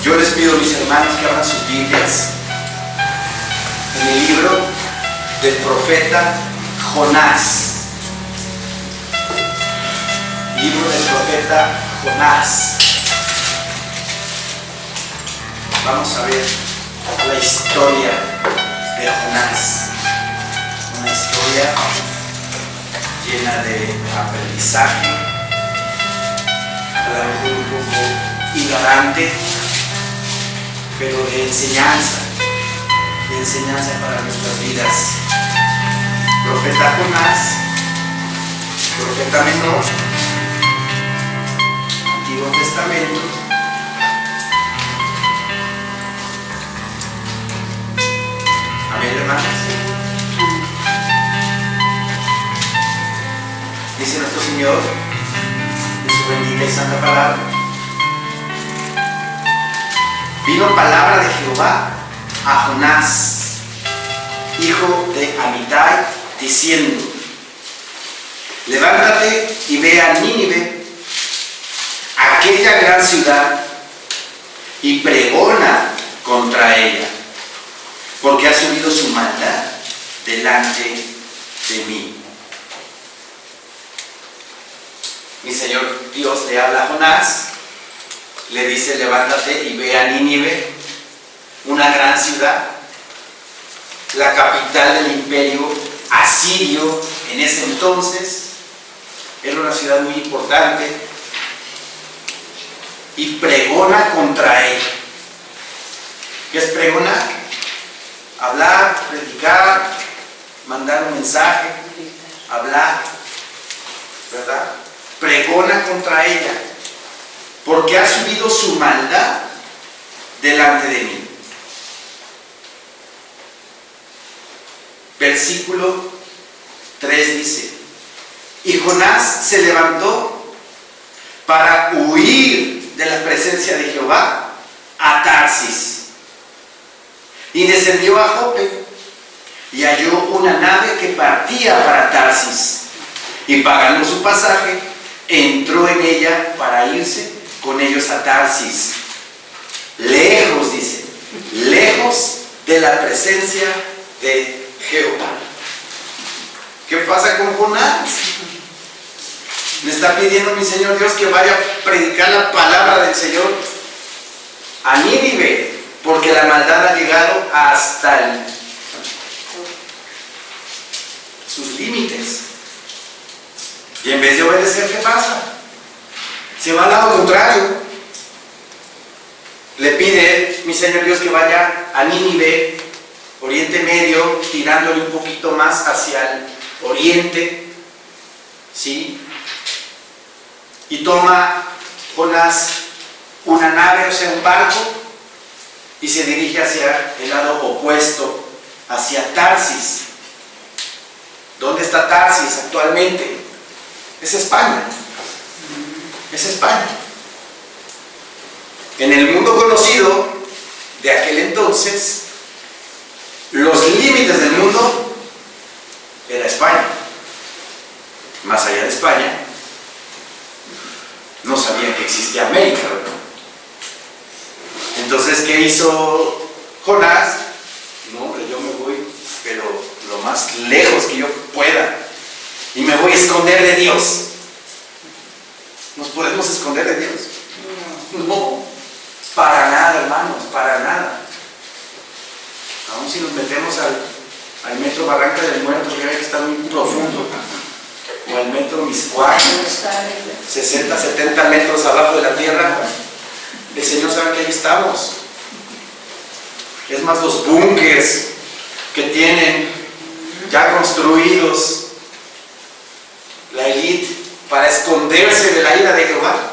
Yo les pido, mis hermanos, que abran sus Biblias en el libro del profeta Jonás. Libro del profeta Jonás. Vamos a ver la historia de Jonás. Una historia llena de aprendizaje, a lo mejor un poco hilarante, pero de enseñanza para nuestras vidas. Profeta Jonás, profeta menor, Antiguo Testamento. Amén, hermanos. Dice nuestro Señor en su bendita y santa palabra: vino palabra de Jehová a Jonás, hijo de Amitai, diciendo: levántate y ve a Nínive, aquella gran ciudad, y pregona contra ella, porque ha subido su maldad delante de mí. Mi Señor Dios le habla a Jonás, le dice: levántate y ve a Nínive, una gran ciudad, la capital del imperio asirio en ese entonces. Era una ciudad muy importante, y pregona contra ella. ¿Qué es pregonar? Hablar, predicar, mandar un mensaje, hablar, ¿verdad? Pregona contra ella, porque ha subido su maldad delante de mí. Versículo 3 dice: y Jonás se levantó para huir de la presencia de Jehová a Tarsis, y descendió a Jope, y halló una nave que partía para Tarsis, y pagando su pasaje, entró en ella para irse con ellos a Tarsis, lejos, dice, lejos de la presencia de Jehová. ¿Qué pasa con Jonás? Le está pidiendo mi Señor Dios que vaya a predicar la palabra del Señor a Nínive, porque la maldad ha llegado hasta sus límites. Y en vez de obedecer, ¿qué pasa? Se va al lado contrario. Le pide mi Señor Dios que vaya a Nínive, Oriente Medio, tirándole un poquito más hacia el oriente, ¿sí? Y toma Jonás una nave, o sea, un barco, y se dirige hacia el lado opuesto, hacia Tarsis. ¿Dónde está Tarsis actualmente? Es España. Es España. En el mundo conocido de aquel entonces, los límites del mundo era España. Más allá de España, no sabían que existía América, ¿verdad? Entonces, ¿qué hizo Jonás? No, hombre, yo me voy, pero lo más lejos que yo pueda, y me voy a esconder de Dios. ¿Nos podemos esconder de Dios? No, para nada, hermanos, para nada. Aún si nos metemos al metro Barranca del Muerto, que está muy profundo, o al metro Miscuac, 60, 70 metros abajo de la tierra, el Señor sabe que ahí estamos. Es más, los búnkers que tienen ya construidos la élite para esconderse de la ira de Jehová.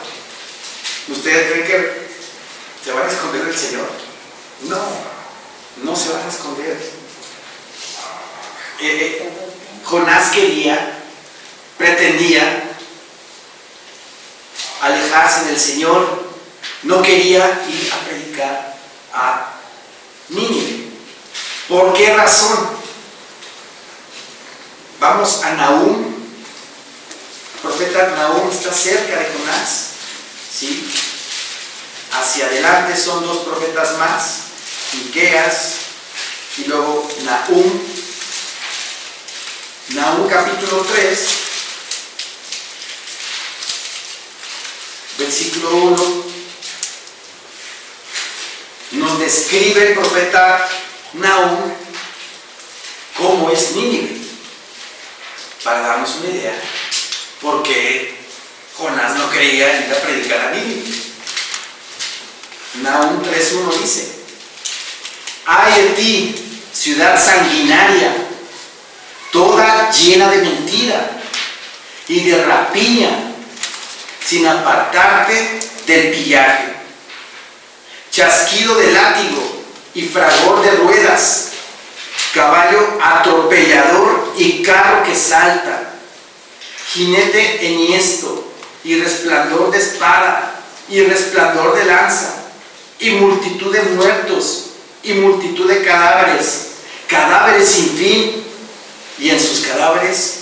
¿Ustedes creen que se van a esconder del Señor? No, no se van a esconder. Jonás pretendía alejarse del Señor, no quería ir a predicar a Nínive. ¿Por qué razón? Vamos a Nahum. El profeta Nahum está cerca de Jonás, ¿sí? hacia adelante son 2 profetas más, Miqueas y luego Nahum. Nahum capítulo 3, versículo 1, nos describe el profeta Nahum cómo es Nínive, para darnos una idea, porque Jonás no quería ir a predicar a Nínive. Nahum 3:1 dice: ay de ti, ciudad sanguinaria, toda llena de mentira y de rapiña, sin apartarte del pillaje, chasquido de látigo y fragor de ruedas, caballo atropellador y carro que salta, jinete enhiesto y resplandor de espada y resplandor de lanza y multitud de muertos y multitud de cadáveres, cadáveres sin fin, y en sus cadáveres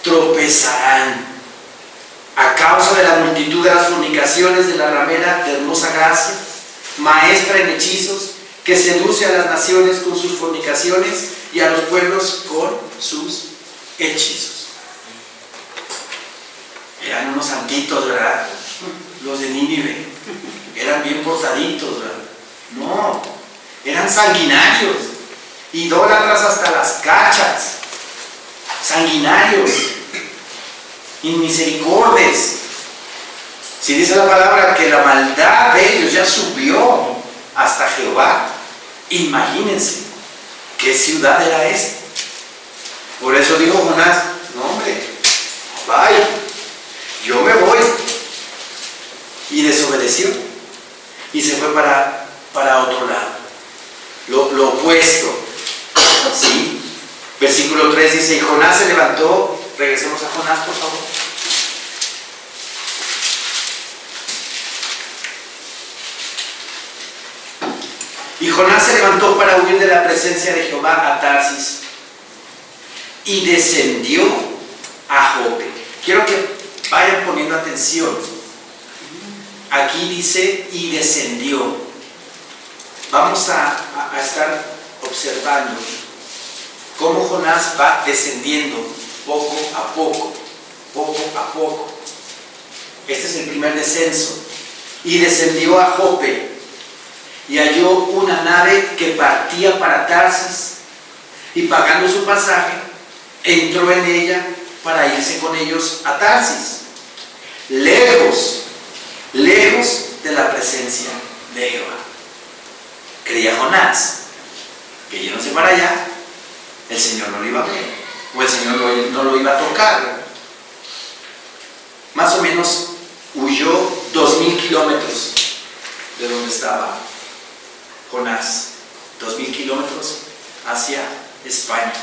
tropezarán a causa de la multitud de las fornicaciones de la ramera de hermosa gracia, maestra en hechizos, que seduce a las naciones con sus fornicaciones y a los pueblos con sus hechizos. Eran unos santitos, ¿verdad? Los de Nínive. Eran bien portaditos, ¿verdad? No, eran sanguinarios, idólatras hasta las cachas, sanguinarios, inmisericordes. Si dice la palabra que la maldad de ellos ya subió hasta Jehová, imagínense qué ciudad era esta. Por eso dijo Jonás: no, hombre, vaya, yo me voy. Y desobedeció y se fue para otro lado, lo opuesto. ¿Sí? Versículo 3 dice: y Jonás se levantó. Regresemos a Jonás, por favor. Y Jonás se levantó para huir de la presencia de Jehová a Tarsis y descendió a Jope. Quiero que vayan poniendo atención. Aquí dice: y descendió. Vamos a estar observando cómo Jonás va descendiendo poco a poco, poco a poco. Este es el primer descenso. Y descendió a Jope y halló una nave que partía para Tarsis, y pagando su pasaje entró en ella para irse con ellos a Tarsis, lejos de la presencia de Jehová. Creía Jonás que yéndose para allá el Señor no lo iba a ver, o el Señor no lo iba a tocar. Más o menos huyó 2000 kilómetros de donde estaba Jonás, 2000 kilómetros hacia España.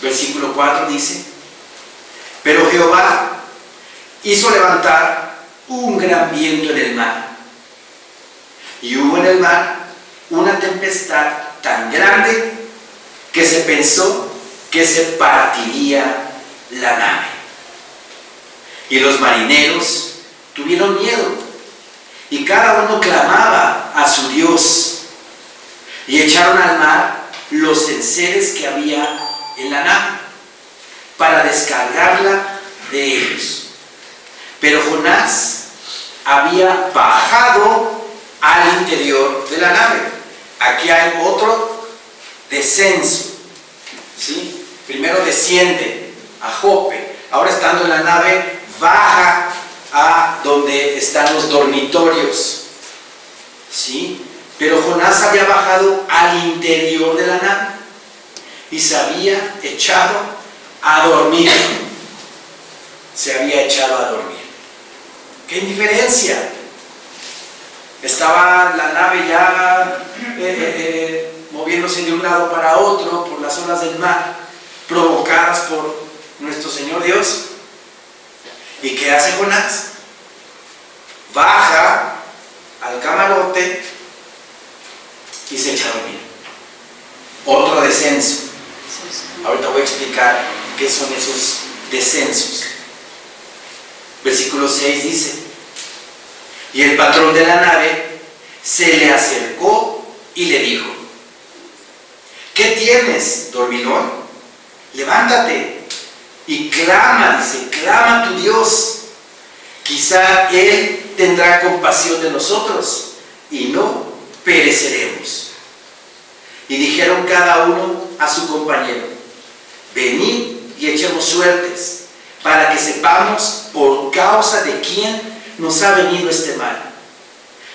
Versículo 4 dice: pero Jehová hizo levantar un gran viento en el mar, y hubo en el mar una tempestad tan grande que se pensó que se partiría la nave. Y los marineros tuvieron miedo, y cada uno clamaba a su Dios, y echaron al mar los enseres que había en la nave para descargarla de ellos. Pero Jonás había bajado al interior de la nave. Aquí hay otro descenso, ¿sí? Primero desciende a Jope, ahora estando en la nave baja a donde están los dormitorios, ¿sí? Pero Jonás había bajado al interior de la nave y se había echado a dormir. Se había echado a dormir. ¡Qué indiferencia! Estaba la nave ya moviéndose de un lado para otro por las olas del mar, provocadas por nuestro Señor Dios. ¿Y qué hace Jonás? Baja al camarote y se echa a dormir. Otro descenso. Ahorita voy a explicar qué son esos descensos. Versículo 6 dice: y el patrón de la nave se le acercó y le dijo: ¿qué tienes, dormilón? Levántate y clama, dice, clama a tu Dios. Quizá Él tendrá compasión de nosotros y no pereceremos. Y dijeron cada uno a su compañero: venid y echemos suertes, para que sepamos por causa de quién nos ha venido este mal.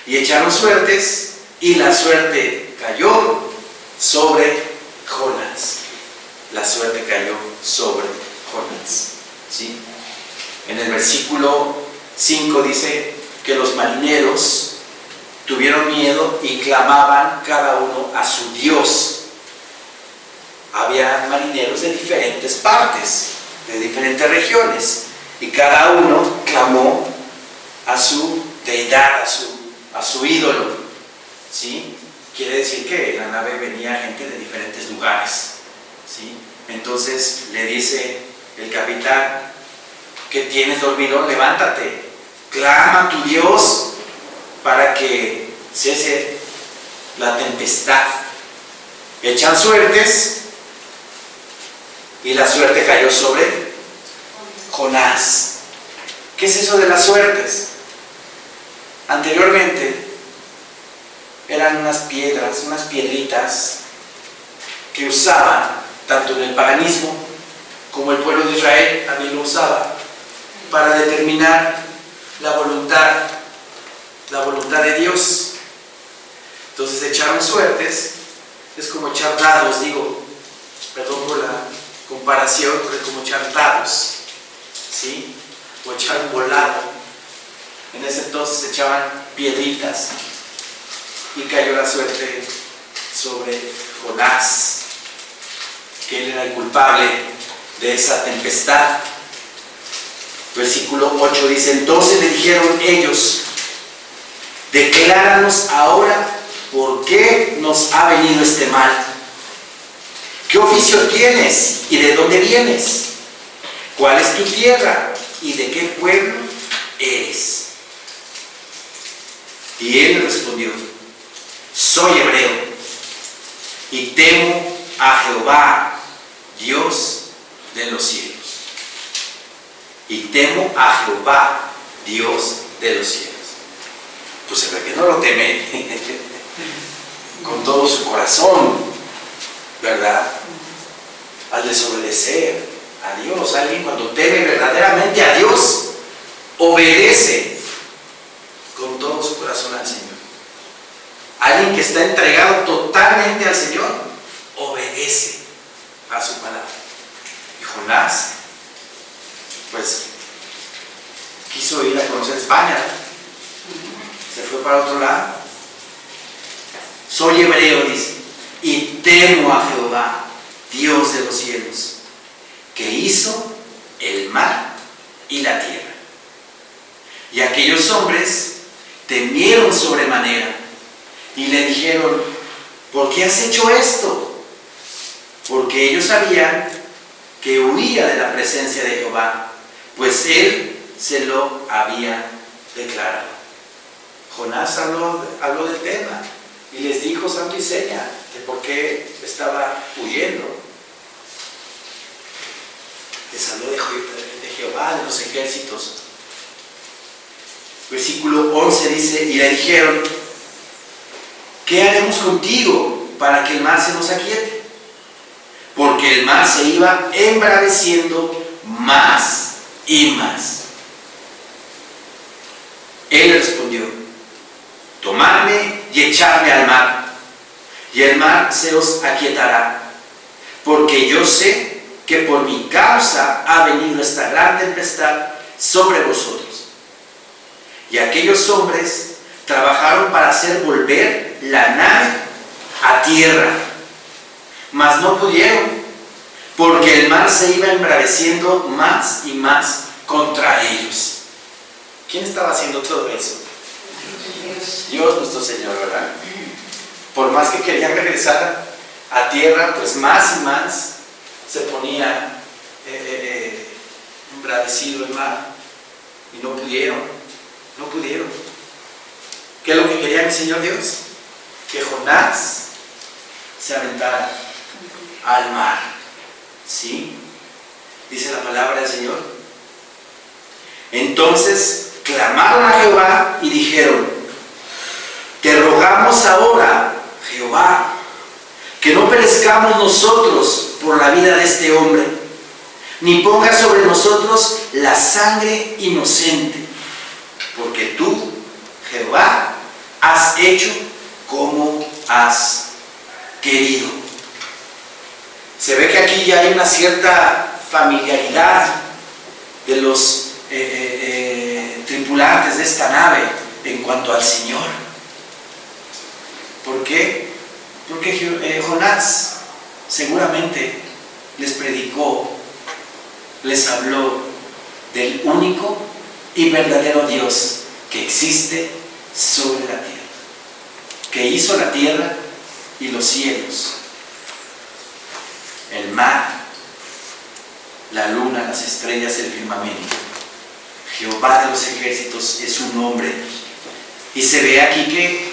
Y echaron suertes, y la suerte cayó sobre Jonás. La suerte cayó sobre Jonás. ¿Sí? En el versículo 5 dice que los marineros tuvieron miedo y clamaban cada uno a su Dios. Había marineros de diferentes partes, de diferentes regiones, y cada uno clamó a su deidad, a su ídolo. ¿Sí? Quiere decir que en la nave venía gente de diferentes lugares. ¿Sí? Entonces le dice el capitán: ¿qué tienes, dormilón? Levántate, clama a tu Dios para que cese la tempestad. Echan suertes y la suerte cayó sobre Jonás. ¿Qué es eso de las suertes? Anteriormente eran unas piedras, unas piedritas que usaban tanto en el paganismo como el pueblo de Israel también lo usaba para determinar la voluntad de Dios. Entonces echaron suertes, es como echar dados, perdón por la comparación, pero es como echar dados, ¿sí? O echar un volado. En ese entonces echaban piedritas y cayó la suerte sobre Jonás, que él era el culpable de esa tempestad. Versículo 8 dice: entonces le dijeron ellos: decláranos ahora por qué nos ha venido este mal. ¿Qué oficio tienes y de dónde vienes? ¿Cuál es tu tierra y de qué pueblo eres? Y él respondió: soy hebreo y temo a Jehová, Dios de los cielos. Y temo a Jehová, Dios de los cielos. Pues se ve que no lo teme con todo su corazón, ¿verdad? Al desobedecer a Dios, alguien cuando teme verdaderamente a Dios, obedece con todo su corazón al Señor. Alguien que está entregado totalmente al Señor, obedece a su palabra. Y Jonás, pues, quiso ir a conocer España, se fue para otro lado. Soy hebreo, dice, y temo a Jehová, Dios de los cielos, que hizo el mar y la tierra. Y aquellos hombres temieron sobremanera y le dijeron: ¿por qué has hecho esto? Porque ellos sabían que huía de la presencia de Jehová, pues él se lo había declarado. Jonás habló del tema y les dijo santo y seña de por qué estaba huyendo. Les habló de Jehová, de los ejércitos. Versículo 11 dice: y le dijeron: ¿qué haremos contigo para que el mar se nos aquiete? Porque el mar se iba embraveciendo más y más. Él respondió: tomadme y echadme al mar, y el mar se os aquietará, porque yo sé que por mi causa ha venido esta gran tempestad sobre vosotros. Y aquellos hombres trabajaron para hacer volver la nave a tierra, mas no pudieron, porque el mar se iba embraveciendo más y más contra ellos. ¿Quién estaba haciendo todo eso? Dios nuestro Señor, ¿verdad? Por más que querían regresar a tierra, pues más y más se ponía embravecido el mar, y no pudieron. ¿Qué es lo que quería mi Señor Dios? Que Jonás se aventara al mar. ¿Sí? Dice la palabra del Señor. Entonces clamaron a Jehová y dijeron: te rogamos ahora, Jehová, que no perezcamos nosotros por la vida de este hombre, ni pongas sobre nosotros la sangre inocente, porque tú, Jehová, has hecho como has querido. Se ve que aquí ya hay una cierta familiaridad de los tripulantes de esta nave en cuanto al Señor. ¿Por qué? Porque Jonás seguramente les predicó, les habló del único y verdadero Dios que existe sobre la tierra, que hizo la tierra y los cielos, el mar, la luna, las estrellas, el firmamento. Jehová de los ejércitos es su nombre. Y se ve aquí que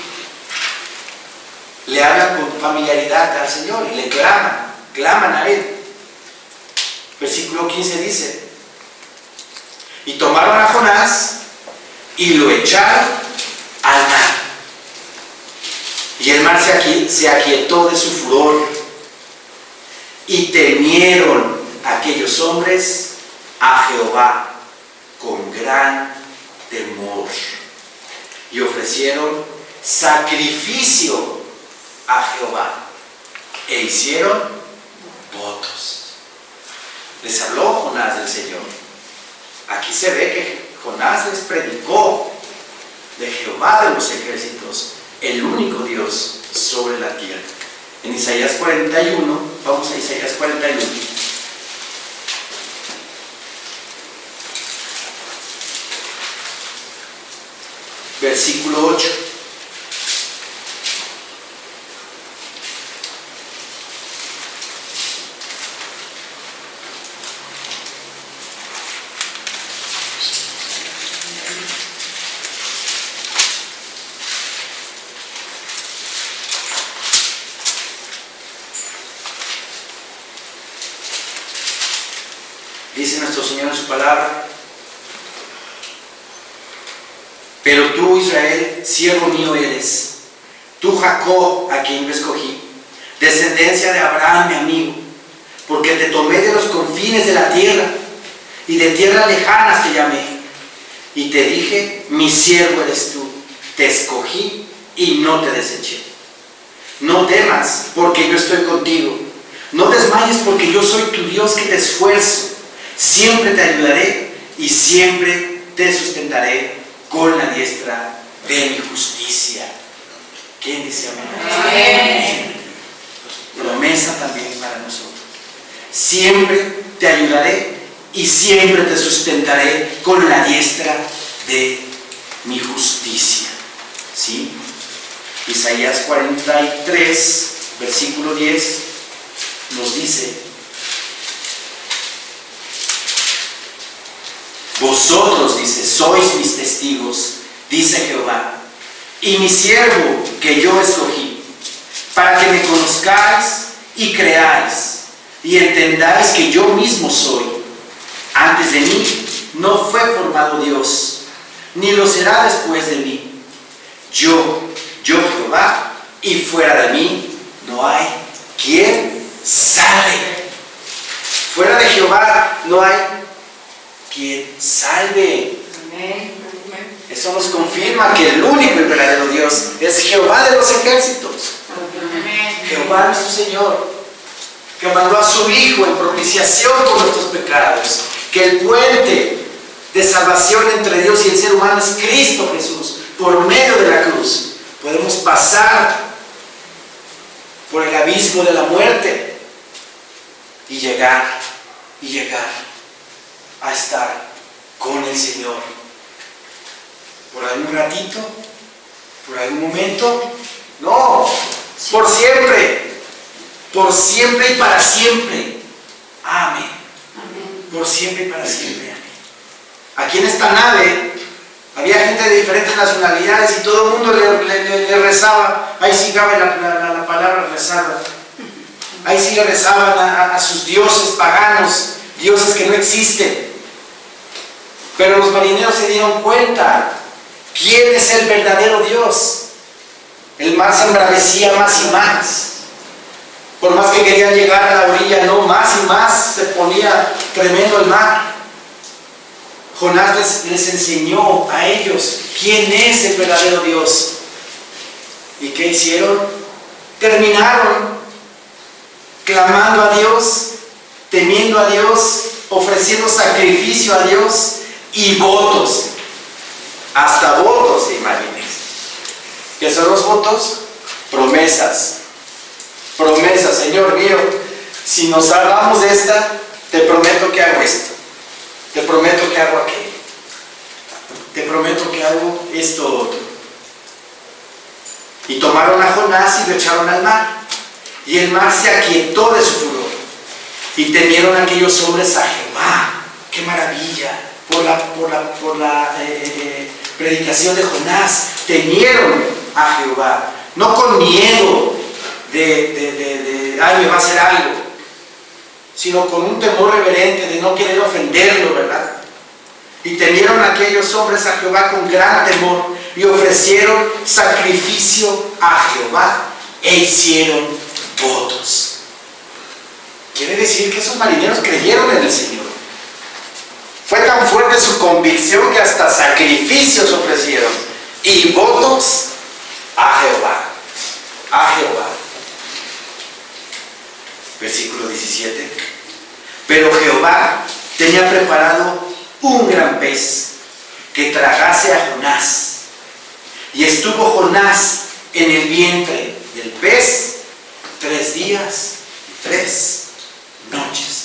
le hablan con familiaridad al Señor y le claman a Él. Versículo 15 dice: y tomaron a Jonás y lo echaron al mar. Y el mar se aquietó de su furor, y temieron aquellos hombres a Jehová con gran temor, y ofrecieron sacrificio a Jehová e hicieron votos. Les habló Jonás del Señor. Aquí se ve que Jonás les predicó de Jehová de los ejércitos, el único Dios sobre la tierra. En Isaías 41, vamos a Isaías 41. Versículo 8. Dice nuestro Señor en su palabra: pero tú, Israel, siervo mío eres, tú, Jacob, a quien yo escogí, descendencia de Abraham, mi amigo, porque te tomé de los confines de la tierra, y de tierras lejanas te llamé, y te dije: mi siervo eres tú, te escogí y no te deseché. No temas, porque yo estoy contigo, no desmayes, porque yo soy tu Dios que te esfuerzo. Siempre te ayudaré y siempre te sustentaré con la diestra de mi justicia. ¿Quién dice amén? Amén. Promesa también para nosotros. Siempre te ayudaré y siempre te sustentaré con la diestra de mi justicia. ¿Sí? Isaías 43, versículo 10, nos dice: vosotros, dice, sois mis testigos, dice Jehová, y mi siervo que yo escogí, para que me conozcáis y creáis, y entendáis que yo mismo soy. Antes de mí no fue formado Dios, ni lo será después de mí. Yo Jehová, y fuera de mí no hay quien salve. Fuera de Jehová no hay quien salve. Amén. Eso nos confirma que el único y verdadero Dios es Jehová de los ejércitos. Amén. Jehová nuestro Señor, que mandó a su Hijo en propiciación por nuestros pecados, que el puente de salvación entre Dios y el ser humano es Cristo Jesús. Por medio de la cruz podemos pasar por el abismo de la muerte y llegar a estar con el Señor. ¿Por algún ratito? ¿Por algún momento? No, por siempre. Por siempre y para siempre. Amén. Por siempre y para siempre. Amén. Aquí en esta nave Había gente de diferentes nacionalidades y todo el mundo le rezaba. Ahí sí cabe la palabra rezar. Ahí sí le rezaban a sus dioses paganos, dioses que no existen. Pero los marineros se dieron cuenta quién es el verdadero Dios. El mar se embravecía más y más. Por más que querían llegar a la orilla, no, más y más se ponía tremendo el mar. Jonás les enseñó a ellos quién es el verdadero Dios. ¿Y qué hicieron? Terminaron clamando a Dios, temiendo a Dios, ofreciendo sacrificio a Dios y votos. Hasta votos, imagínense. ¿Qué son los votos? Promesas. Promesas, Señor mío, si nos salvamos de esta, te prometo que hago esto. Te prometo que hago aquello. Te prometo que hago esto otro. Y tomaron a Jonás y lo echaron al mar. Y el mar se aquietó de su furor. Y temieron aquellos hombres a Jehová. ¡Qué maravilla! Por la predicación de Jonás, temieron a Jehová. No con miedo ay, me va a hacer algo, sino con un temor reverente de no querer ofenderlo, ¿verdad? Y temieron aquellos hombres a Jehová con gran temor y ofrecieron sacrificio a Jehová e hicieron votos. Quiere decir que esos marineros creyeron en el Señor. Fue tan fuerte su convicción que hasta sacrificios ofrecieron y votos a Jehová. A Jehová. Versículo 17. Pero Jehová tenía preparado un gran pez que tragase a Jonás. Y estuvo Jonás en el vientre del pez 3 días y 3 noches.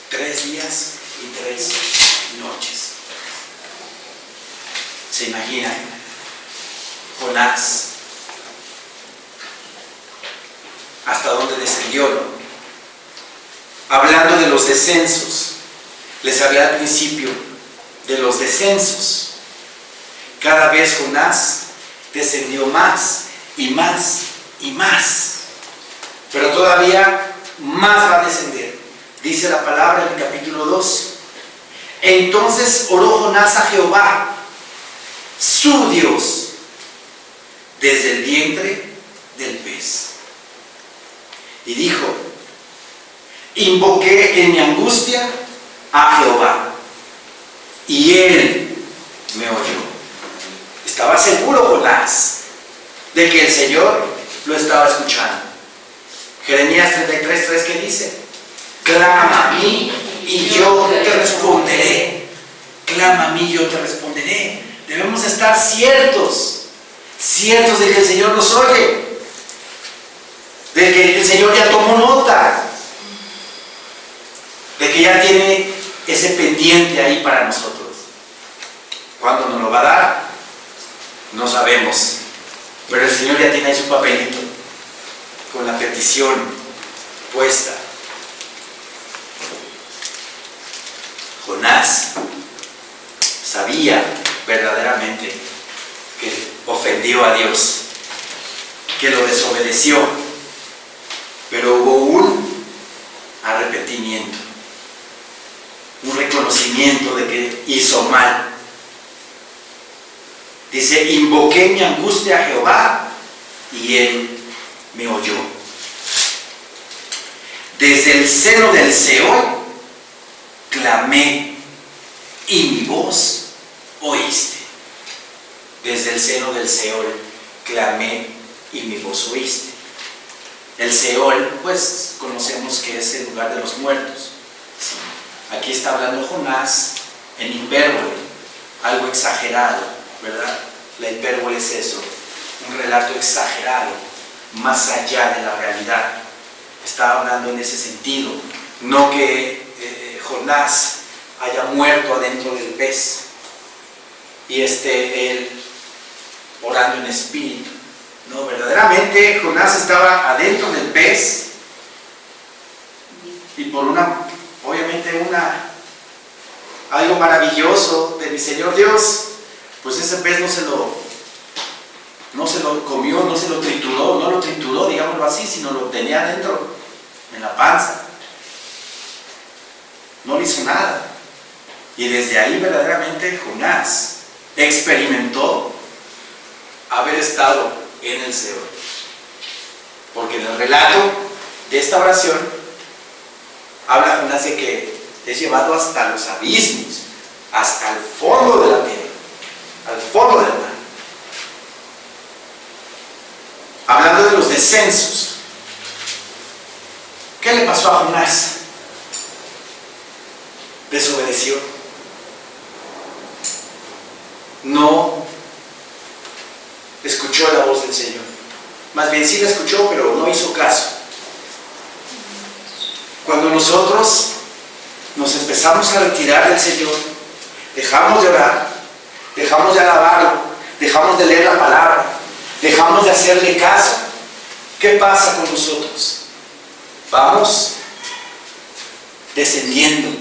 3 días y 3 noches. ¿Se imaginan? Jonás. ¿Hasta dónde descendió, no? Hablando de los descensos, les hablé al principio de los descensos. Cada vez Jonás descendió más y más y más. Pero todavía más va a descender. Dice la palabra en el capítulo 2. Entonces oró Jonás a Jehová, su Dios, desde el vientre del pez. Y dijo: invoqué en mi angustia a Jehová, y él me oyó. Estaba seguro Jonás de que el Señor lo estaba escuchando. Jeremías 33:3, ¿qué dice? Clama a mí y yo te responderé. Clama a mí y yo te responderé. Debemos estar ciertos de que el Señor nos oye, de que el Señor ya tomó nota, de que ya tiene ese pendiente ahí para nosotros. ¿Cuándo nos lo va a dar? No sabemos, pero el Señor ya tiene ahí su papelito con la petición puesta. Jonás sabía verdaderamente que ofendió a Dios, que lo desobedeció, pero hubo un arrepentimiento, un reconocimiento de que hizo mal. Dice: invoqué mi angustia a Jehová y él me oyó. Desde el seno del Seol clamé y mi voz oíste. Desde el seno del Seol clamé y mi voz oíste. El Seol, pues conocemos que es el lugar de los muertos. Aquí está hablando Jonás en hipérbole, algo exagerado, ¿verdad? La hipérbole es eso, un relato exagerado, más allá de la realidad. Está hablando en ese sentido, no que Jonás haya muerto adentro del pez y esté él orando en espíritu. No, verdaderamente Jonás estaba adentro del pez y por obviamente algo maravilloso de mi Señor Dios, pues ese pez no se lo comió, no se lo trituró, digámoslo así, sino lo tenía adentro, en la panza. No le hizo nada. Y desde ahí verdaderamente Jonás experimentó haber estado en el Seol. Porque en el relato de esta oración habla Jonás de que es llevado hasta los abismos, hasta el fondo de la tierra, al fondo del mar. Hablando de los descensos, ¿qué le pasó a Jonás? Desobedeció. No escuchó la voz del Señor. Más bien sí la escuchó, pero no hizo caso. Cuando nosotros nos empezamos a retirar del Señor, dejamos de orar, dejamos de alabarlo, dejamos de leer la palabra, dejamos de hacerle caso, ¿qué pasa con nosotros? Vamos descendiendo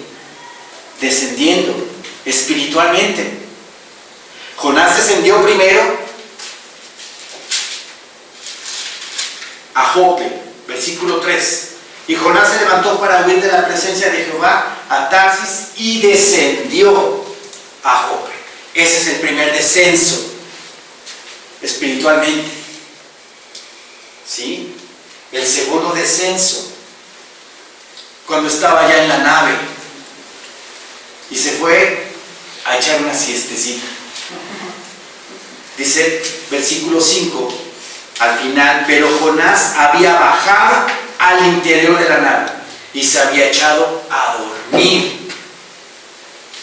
espiritualmente. Jonás descendió primero a Jope, versículo 3. Y Jonás se levantó para huir de la presencia de Jehová a Tarsis y descendió a Jope. Ese es el primer descenso espiritualmente. ¿Sí? El segundo descenso, cuando estaba ya en la nave y se fue a echar una siestecita. Dice versículo 5 al final: pero Jonás había bajado al interior de la nave y se había echado a dormir.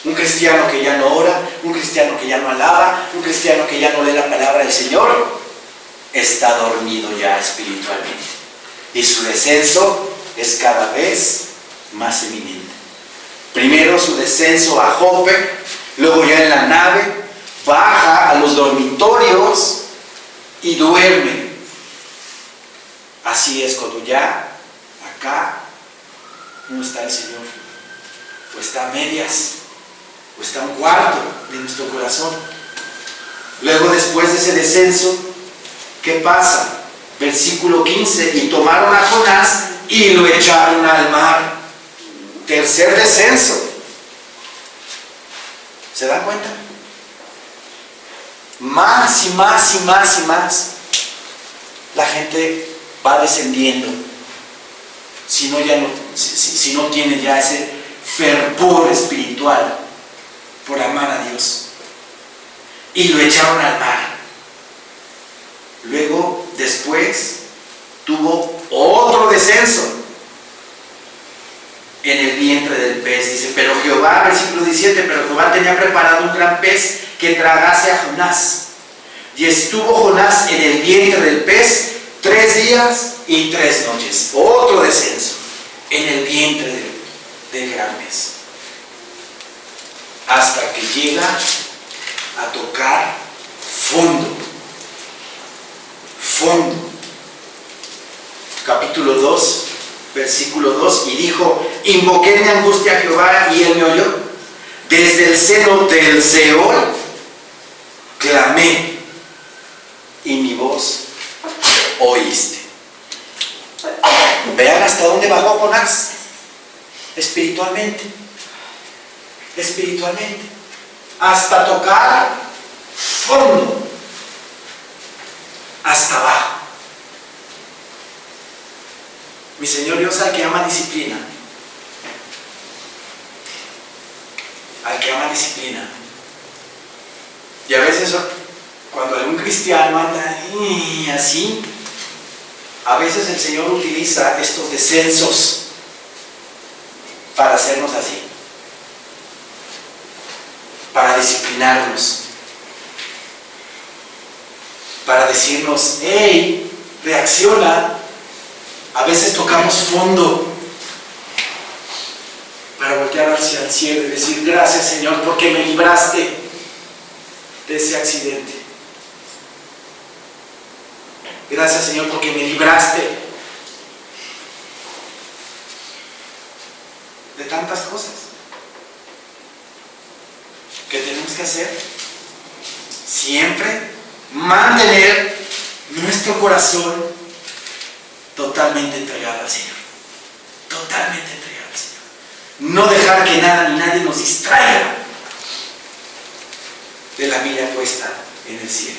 Un cristiano que ya no ora, un cristiano que ya no alaba, un cristiano que ya no lee la palabra del Señor, está dormido ya espiritualmente. Y su descenso es cada vez más eminente. Primero su descenso a Jope, luego ya en la nave baja a los dormitorios y duerme. Así es cuando ya acá no está el Señor, o está a medias, o está a un cuarto de nuestro corazón. Luego, después de ese descenso, ¿qué pasa? Versículo 15: y tomaron a Jonás y lo echaron al mar. Tercer descenso. ¿Se dan cuenta? Más y más y más y más la gente va descendiendo si no tiene ya ese fervor espiritual por amar a Dios. Y lo echaron al mar. Luego, después, tuvo otro descenso en el vientre del pez. Dice: pero Jehová, versículo 17, pero Jehová tenía preparado un gran pez que tragase a Jonás. Y estuvo Jonás en el vientre del pez 3 días y 3 noches. Otro descenso en el vientre del gran pez. Hasta que llega a tocar fondo. Fondo. Capítulo 2, versículo 2. Y dijo: invoqué en mi angustia a Jehová y él me oyó. Desde el seno del Seol clamé y mi voz oíste. Vean hasta dónde bajó Jonás espiritualmente. Hasta tocar fondo, hasta abajo. Mi Señor Dios, al que ama disciplina, y a veces cuando algún cristiano anda así, a veces el Señor utiliza estos descensos para hacernos así, para disciplinarnos, para decirnos: hey, reacciona. A veces tocamos fondo para voltear hacia el cielo y decir: gracias, Señor, porque me libraste de ese accidente. Gracias, Señor, porque me libraste de tantas cosas que tenemos que hacer siempre mantener nuestro corazón totalmente entregado al Señor. Totalmente entregado al Señor. No dejar que nada ni nadie nos distraiga de la mira puesta en el cielo,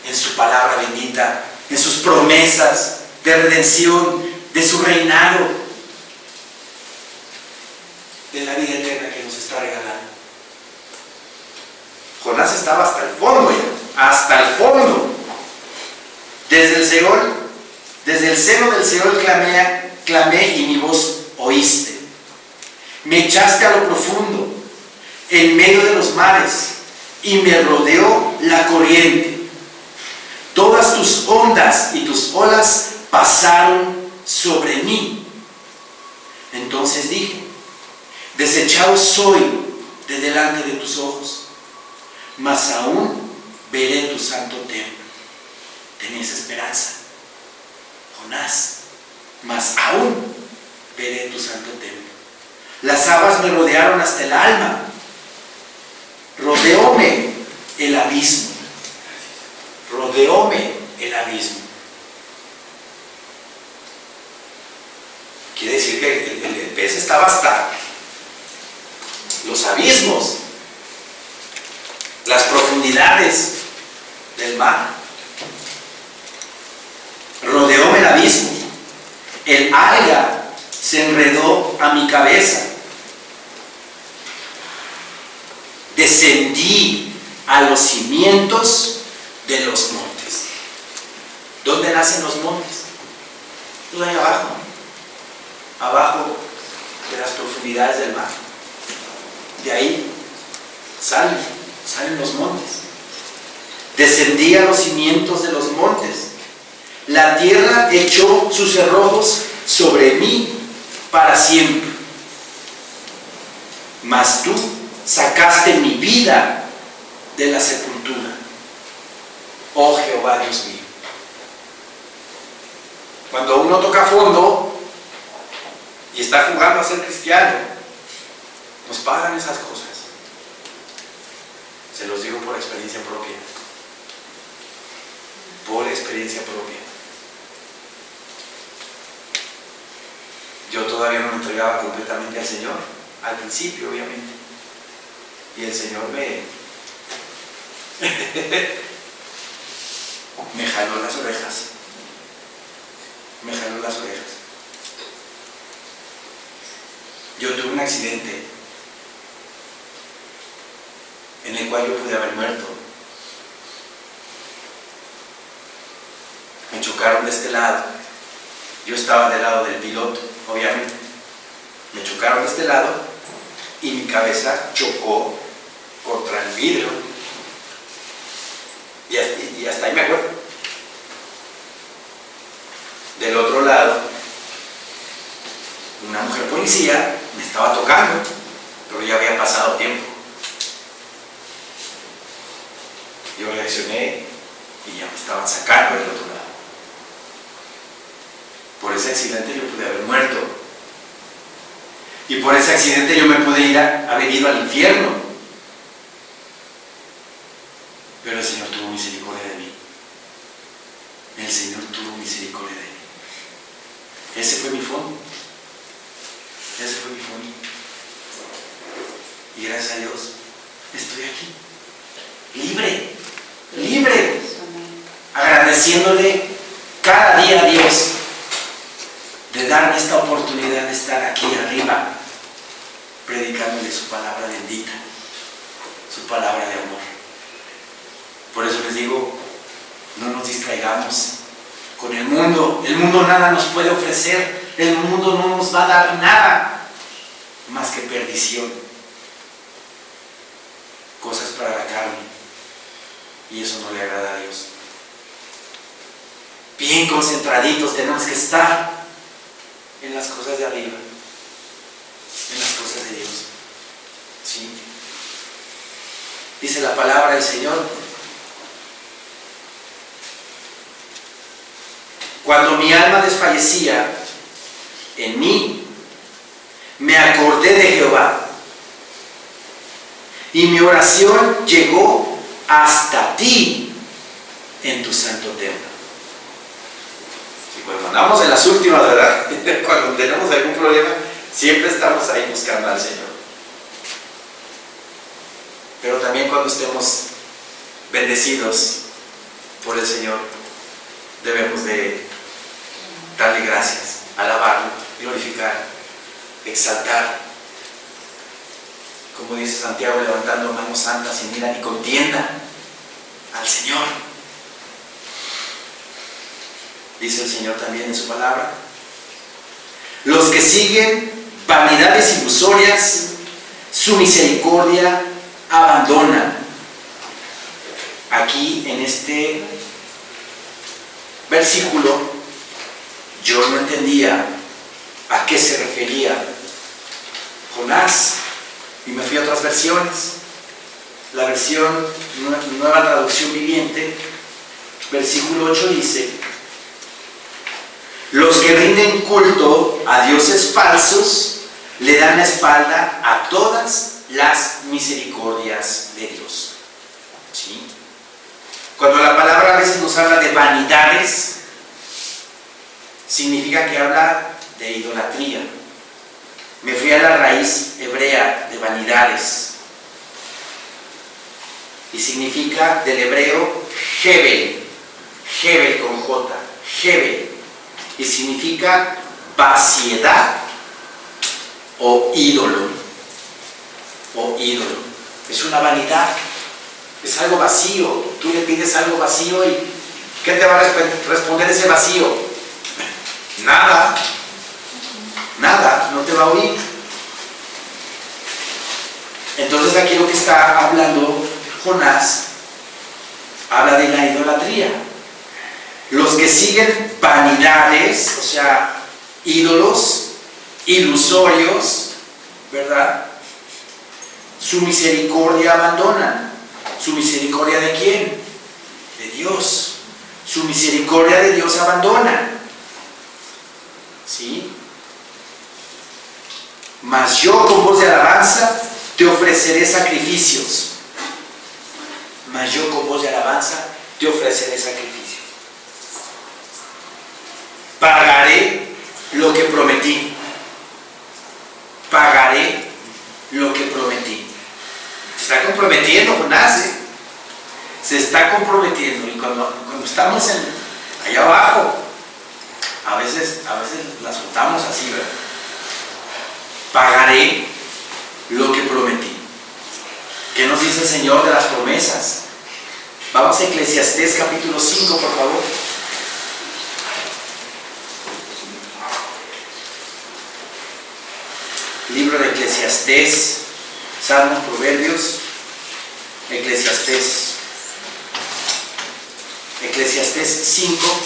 en su palabra bendita, en sus promesas de redención, de su reinado, de la vida eterna que nos está regalando. Jonás estaba hasta el fondo ya, hasta el fondo. Desde el Seol, desde el seno del Seol clamé y mi voz oíste. Me echaste a lo profundo, en medio de los mares, y me rodeó la corriente. Todas tus ondas y tus olas pasaron sobre mí. Entonces dije, desechado soy de delante de tus ojos, mas aún veré tu santo templo. Tenías esperanza, Jonás, mas aún veré tu santo templo. Las aguas me rodearon hasta el alma, rodeóme el abismo, rodeóme el abismo. Quiere decir que el pez estaba hasta los abismos, las profundidades del mar. Rodeóme el abismo, el alga se enredó a mi cabeza. Descendí a los cimientos de los montes. ¿Dónde nacen los montes? Pues ahí abajo, abajo de las profundidades del mar. De ahí salen los montes. Descendí a los cimientos de los montes. La tierra echó sus cerrojos sobre mí para siempre. Mas tú sacaste mi vida de la sepultura, oh Jehová Dios mío. Cuando uno toca fondo y está jugando a ser cristiano, nos pasan esas cosas. Se los digo por experiencia propia. Por experiencia propia. Yo todavía no me entregaba completamente al Señor, al principio obviamente. Y el Señor me jaló las orejas. Me jaló las orejas. Yo tuve un accidente en el cual yo pude haber muerto. Me chocaron de este lado. Yo estaba del lado del piloto, obviamente. Me chocaron de este lado y mi cabeza chocó contra el vidrio. Y hasta ahí me acuerdo. Del otro lado, una mujer policía me estaba tocando, pero ya había pasado tiempo. Yo reaccioné y ya me estaban sacando del otro lado. Por ese accidente yo pude haber muerto. Y por ese accidente yo me pude haber ido al infierno. Pero el Señor tuvo misericordia de mí. El Señor tuvo misericordia de mí. Ese fue mi fondo. Ese fue mi fondo. Y gracias a Dios estoy aquí. Libre. Libre. Agradeciéndole cada día a Dios de darme esta oportunidad de estar aquí arriba predicándole su palabra bendita, su palabra de amor. Por eso les digo, no nos distraigamos con el mundo. El mundo nada nos puede ofrecer. El mundo no nos va a dar nada más que perdición, cosas para la carne, y eso no le agrada a Dios. Bien concentraditos tenemos que estar en las cosas de arriba, en las cosas de Dios. ¿Sí? Dice la palabra del Señor: cuando mi alma desfallecía en mí, me acordé de Jehová, y mi oración llegó hasta ti en tu santo templo. Y cuando andamos en las últimas, ¿verdad? Cuando tenemos algún problema, siempre estamos ahí buscando al Señor. Pero también cuando estemos bendecidos por el Señor, debemos de darle gracias, alabarlo, glorificar, exaltar. Como dice Santiago, levantando manos santas y miran y contiendan al Señor. Dice el Señor también en su palabra: los que siguen vanidades ilusorias, su misericordia abandonan. Aquí en este versículo yo no entendía a qué se refería Jonás y me fui a otras versiones. La versión Nueva Traducción Viviente, versículo 8 dice: los que rinden culto a dioses falsos le dan la espalda a todas las misericordias de Dios. ¿Sí? Cuando la palabra a veces nos habla de vanidades, significa que habla de idolatría. Me fui a la raíz hebrea de vanidades y significa del hebreo Hebel, Hebel con J, Hebel, y significa vaciedad o ídolo. Es una vanidad, es algo vacío. Tú le pides algo vacío y ¿qué te va a responder ese vacío? Nada, no te va a oír. Entonces aquí lo que está hablando Jonás habla de la idolatría. Los que siguen vanidades, o sea, ídolos ilusorios, ¿verdad? Su misericordia abandonan. ¿Su misericordia de quién? De Dios. Su misericordia de Dios abandonan. ¿Sí? Mas yo con voz de alabanza te ofreceré sacrificios. Mas yo con voz de alabanza te ofreceré sacrificios. Pagaré lo que prometí. Pagaré lo que prometí. Se está comprometiendo Jonás, ¿eh? Se está comprometiendo. Y cuando estamos allá abajo, a veces la soltamos así, ¿verdad? Pagaré lo que prometí. ¿Qué nos dice el Señor de las promesas? Vamos a Eclesiastés capítulo 5, por favor. Libro de Eclesiastés, Salmos, Proverbios, Eclesiastés 5,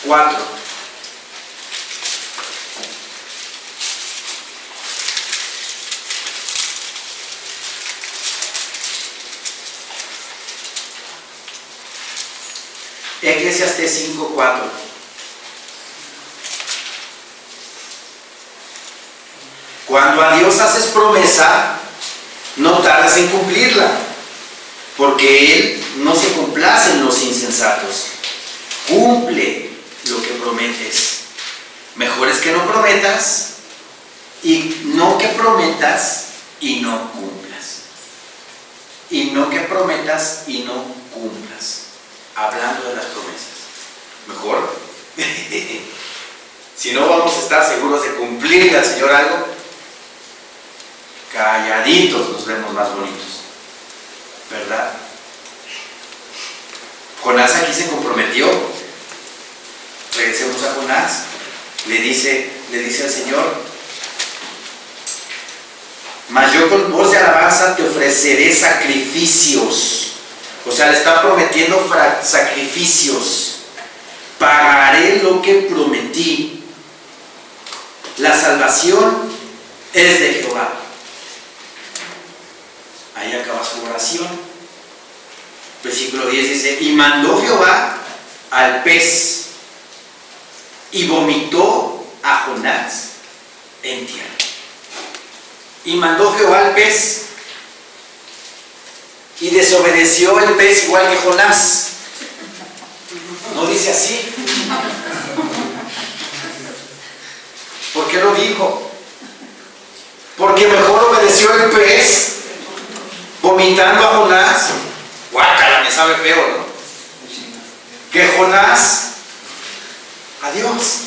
4. Eclesiastés 5, 4. Cuando a Dios haces promesa, no tardes en cumplirla, porque Él no se complace en los insensatos. Cumple lo que prometes. Mejor es que no prometas y no que prometas y no cumplas. Y no que prometas y no cumplas. Hablando de las promesas. Mejor. Si no vamos a estar seguros de cumplirle al Señor algo, calladitos nos vemos más bonitos, ¿verdad? Jonás aquí se comprometió. Regresemos a Jonás. Le dice al Señor: mas yo con voz de alabanza te ofreceré sacrificios. O sea, le está prometiendo sacrificios. Pagaré lo que prometí. La salvación es de Jehová. Ahí acaba su oración. Versículo 10 dice: y mandó Jehová al pez y vomitó a Jonás en tierra. Y mandó Jehová al pez. y desobedeció el pez igual que Jonás. No dice así. ¿Por qué lo dijo? Porque mejor obedeció el pez vomitando a Jonás. Guácala, me sabe feo, ¿no? Que Jonás a Dios.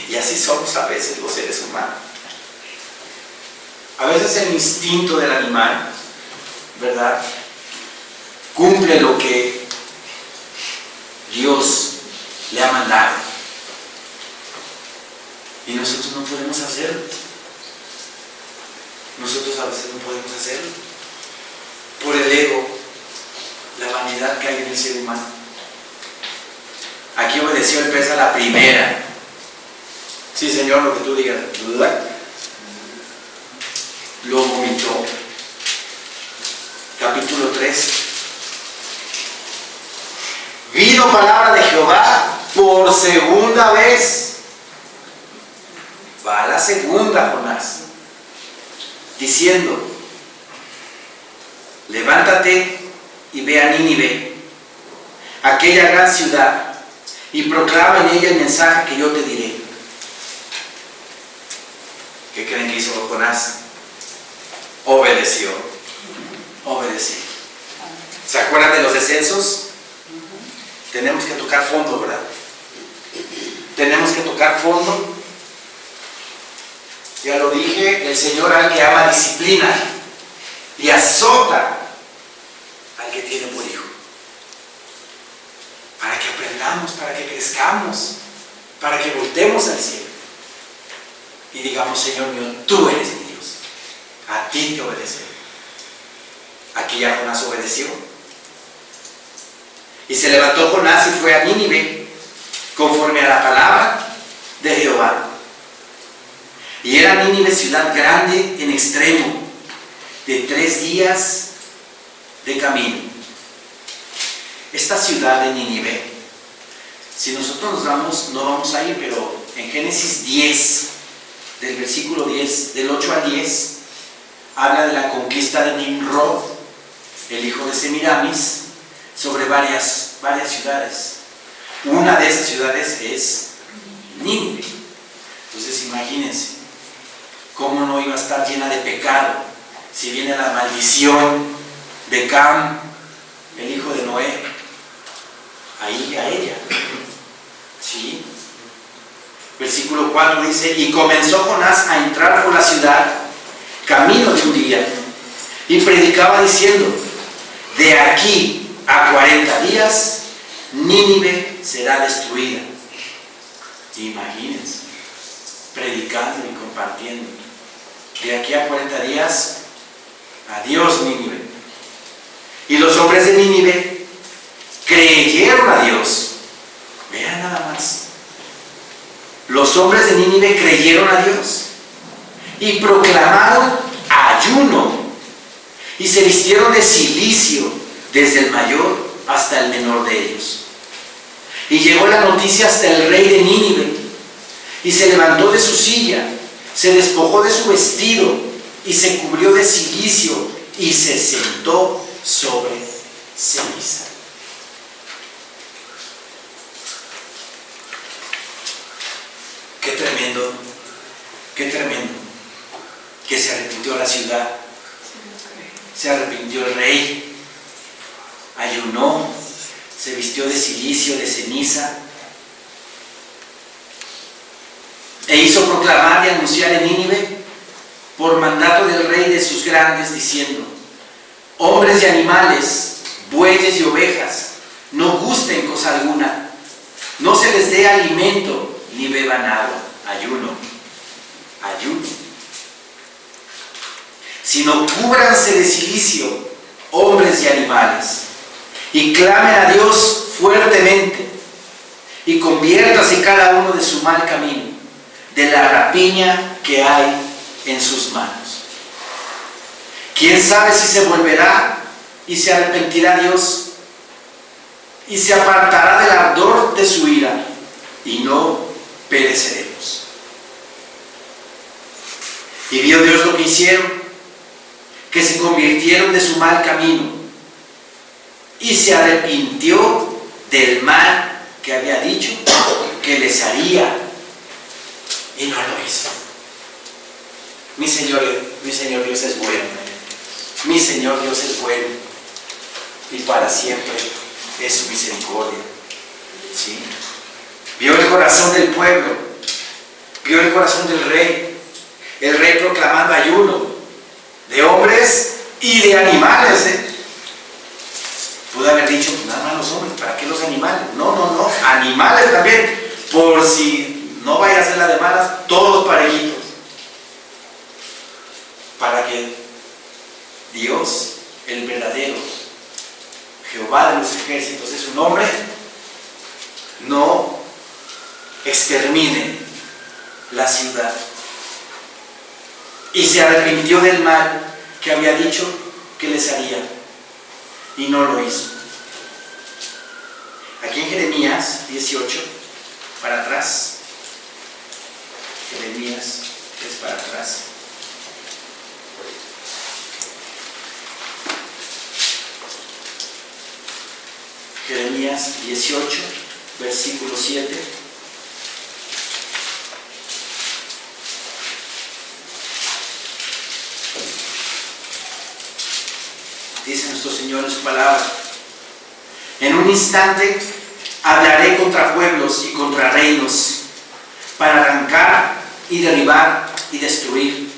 Y así somos a veces los seres humanos. A veces el instinto del animal, ¿verdad?, cumple lo que Dios le ha mandado. Y nosotros no podemos hacerlo. Nosotros a veces no podemos hacerlo. Por el ego, la vanidad que hay en el ser humano. Aquí obedeció el pez a la primera. Sí, Señor, lo que tú digas. Lo vomitó. Capítulo 3. Vino palabra de Jehová por segunda vez. Va a la segunda, Jonás, diciendo: levántate y ve a Nínive, aquella gran ciudad, y proclama en ella el mensaje que yo te diré. ¿Qué creen que hizo Jonás? Obedeció. Obedeció. ¿Se acuerdan de los descensos? Tenemos que tocar fondo, ¿verdad? Tenemos que tocar fondo. Ya lo dije, el Señor al que ama disciplina y azota al que tiene por hijo. Para que aprendamos, para que crezcamos, para que voltemos al cielo. Y digamos: Señor mío, tú eres mi Dios. A ti te obedeceré. Aquí ya Jonás obedeció. Y se levantó Jonás y fue a Nínive, conforme a la palabra de Jehová. Y era Nínive ciudad grande en extremo, de 3 días de camino. Esta ciudad de Nínive, si nosotros nos vamos, no vamos a ir, pero en Génesis 10, del versículo 10, del 8 al 10, habla de la conquista de Nimrod, el hijo de Semiramis, sobre varias ciudades. Una de esas ciudades es Nínive. Entonces imagínense cómo no iba a estar llena de pecado si viene la maldición de Cam, el hijo de Noé, ahí a ella. ¿Sí? Versículo 4 dice: y comenzó Jonás a entrar por la ciudad camino de un día, y predicaba diciendo: de aquí a 40 días Nínive será destruida. Imagínense, predicando y compartiendo. De aquí a 40 días, adiós Nínive. Y los hombres de Nínive creyeron a Dios. Vean nada más. Los hombres de Nínive creyeron a Dios y proclamaron ayuno, y se vistieron de cilicio, desde el mayor hasta el menor de ellos. Y llegó la noticia hasta el rey de Nínive, y se levantó de su silla, se despojó de su vestido, y se cubrió de cilicio, y se sentó sobre ceniza. Qué tremendo, qué tremendo, que se arrepintió la ciudad, se arrepintió el rey, ayunó, se vistió de cilicio, de ceniza, e hizo proclamar y anunciar en Nínive, por mandato del rey de sus grandes, diciendo: hombres y animales, bueyes y ovejas, no gusten cosa alguna, no se les dé alimento, ni beban agua, ayuno, sino cúbranse de cilicio, hombres y animales, y clamen a Dios fuertemente, y conviértase cada uno de su mal camino, de la rapiña que hay en sus manos. ¿Quién sabe si se volverá y se arrepentirá Dios, y se apartará del ardor de su ira, y no pereceremos? Y vio Dios lo que hicieron, que se convirtieron de su mal camino y se arrepintió del mal que había dicho que les haría y no lo hizo. Mi Señor Dios es bueno. Mi Señor Dios es bueno y para siempre es su misericordia. ¿Sí? Vio el corazón del pueblo, vio el corazón del rey, el rey proclamando ayuno de hombres y de animales. Pudo haber dicho, nada más los hombres, ¿para qué los animales? No, animales también, por si no vaya a ser la de malas, todos parejitos, para que Dios, el verdadero Jehová de los ejércitos es su nombre, no extermine la ciudad. Y se arrepintió del mal que había dicho que les haría y no lo hizo. Aquí en Jeremías 18, para atrás, Jeremías es para atrás. Jeremías 18, versículo 7. Dice nuestro Señor en su palabra: en un instante hablaré contra pueblos y contra reinos, para arrancar y derribar y destruir.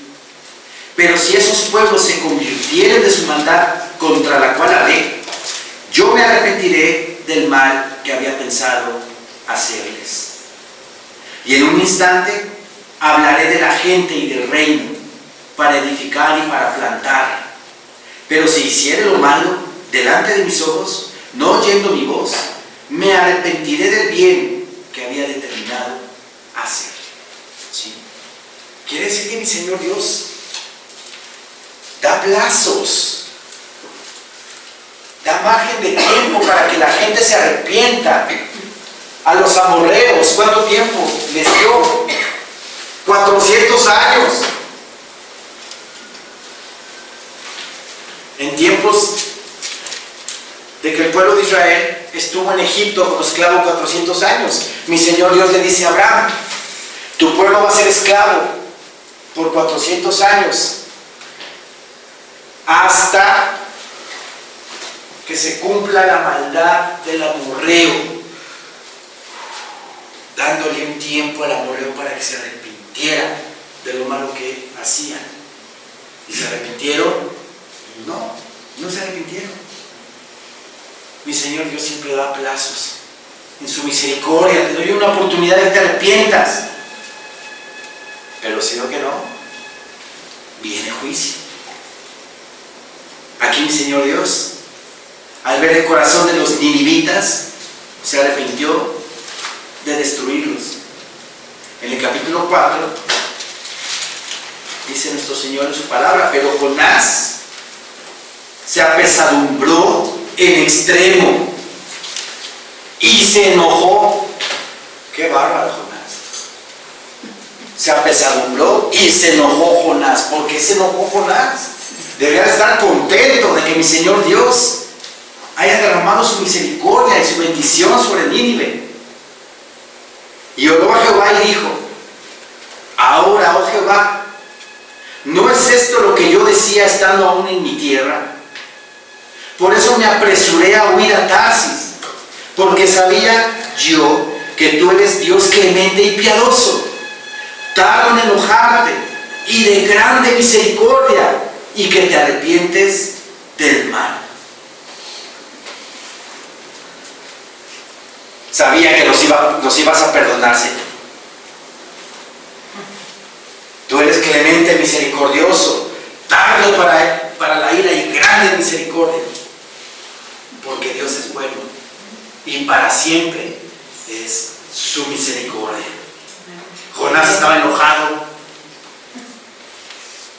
Pero si esos pueblos se convirtieren de su maldad contra la cual hablé, yo me arrepentiré del mal que había pensado hacerles. Y en un instante hablaré de la gente y del reino, para edificar y para plantar. Pero si hiciere lo malo delante de mis ojos, no oyendo mi voz, me arrepentiré del bien que había determinado hacer. ¿Sí? Quiere decir que mi Señor Dios da plazos, da margen de tiempo para que la gente se arrepienta. A los amorreos, ¿cuánto tiempo les dio? 400 años. En tiempos de que el pueblo de Israel estuvo en Egipto como esclavo 400 años, mi Señor Dios le dice a Abraham: tu pueblo va a ser esclavo por 400 años, hasta que se cumpla la maldad del amorreo, dándole un tiempo al amorreo para que se arrepintiera de lo malo que hacían. ¿Y se arrepintieron? No se arrepintieron. Mi Señor Dios siempre da plazos. En su misericordia te doy una oportunidad de que te arrepientas. Pero si no que no, viene juicio. Aquí mi Señor Dios, al ver el corazón de los ninivitas, se arrepintió de destruirlos. En el capítulo 4 dice nuestro Señor en su palabra: pero Jonás se apesadumbró en extremo y se enojó. Qué bárbaro Jonás. Se apesadumbró y se enojó Jonás. ¿Por qué se enojó Jonás? Debería estar contento de que mi Señor Dios haya derramado su misericordia y su bendición sobre Nínive. Y oró a Jehová y dijo: ahora, oh Jehová, ¿no es esto lo que yo decía estando aún en mi tierra? Por eso me apresuré a huir a Tarsis, porque sabía yo que tú eres Dios clemente y piadoso, tardo en enojarte y de grande misericordia, y que te arrepientes del mal. Sabía que los ibas a perdonar, Señor. Tú eres clemente, misericordioso, tardo para la ira y grande misericordia, porque Dios es bueno y para siempre es su misericordia. Jonás estaba enojado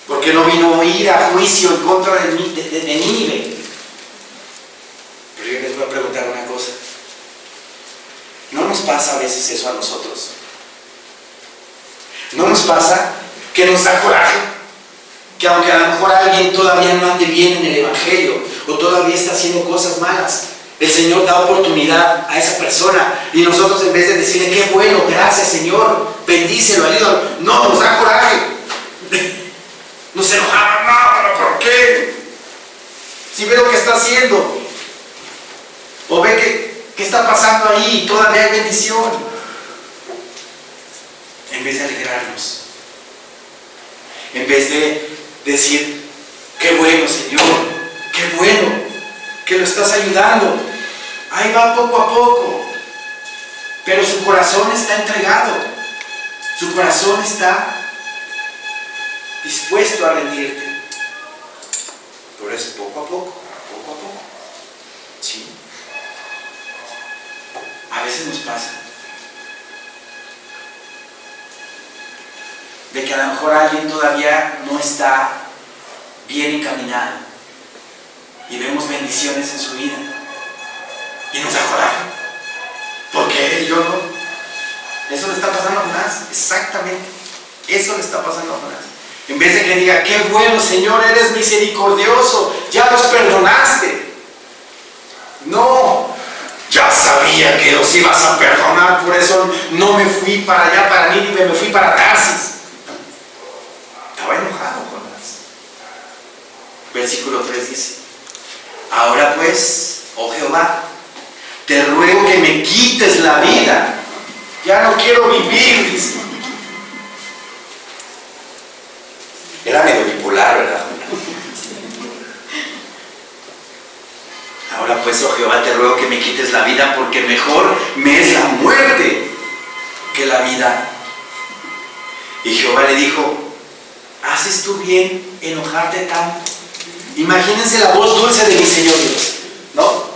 porque no vino a ir a juicio en contra de Nínive. Pero yo les voy a preguntar una cosa: ¿no nos pasa a veces eso a nosotros? ¿No nos pasa que nos da coraje que aunque a lo mejor alguien todavía no ande bien en el Evangelio o todavía está haciendo cosas malas, el Señor da oportunidad a esa persona y nosotros en vez de decirle qué bueno, gracias Señor, bendícelo, ayúdalo, no, nos da coraje. Nos enojamos, no, pero ¿por qué? Si ve lo que está haciendo o ve que está pasando ahí, todavía hay bendición. En vez de alegrarnos, en vez de decir, qué bueno Señor, qué bueno que lo estás ayudando, ahí va poco a poco, pero su corazón está entregado, su corazón está dispuesto a rendirte. Por eso poco a poco, ¿sí? A veces nos pasa de que a lo mejor alguien todavía no está bien encaminado y vemos bendiciones en su vida y nos da coraje. ¿Por qué? Yo no. Eso le está pasando a Jonás, exactamente. Eso le está pasando a Jonás. En vez de que diga, qué bueno Señor, eres misericordioso, ya los perdonaste. No, ya sabía que los ibas a perdonar, por eso no me fui para allá, para Nínive, me fui para Tarsis. Estaba enojado Jonás. Versículo 3 dice, ahora pues, oh Jehová, te ruego que me quites la vida, ya no quiero vivir, dice. Era medio bipolar, ¿verdad? Ahora pues, oh Jehová, te ruego que me quites la vida, porque mejor me es la muerte que la vida. Y Jehová le dijo, ¿haces tú bien enojarte tanto? Imagínense la voz dulce de mi Señor Dios, ¿no?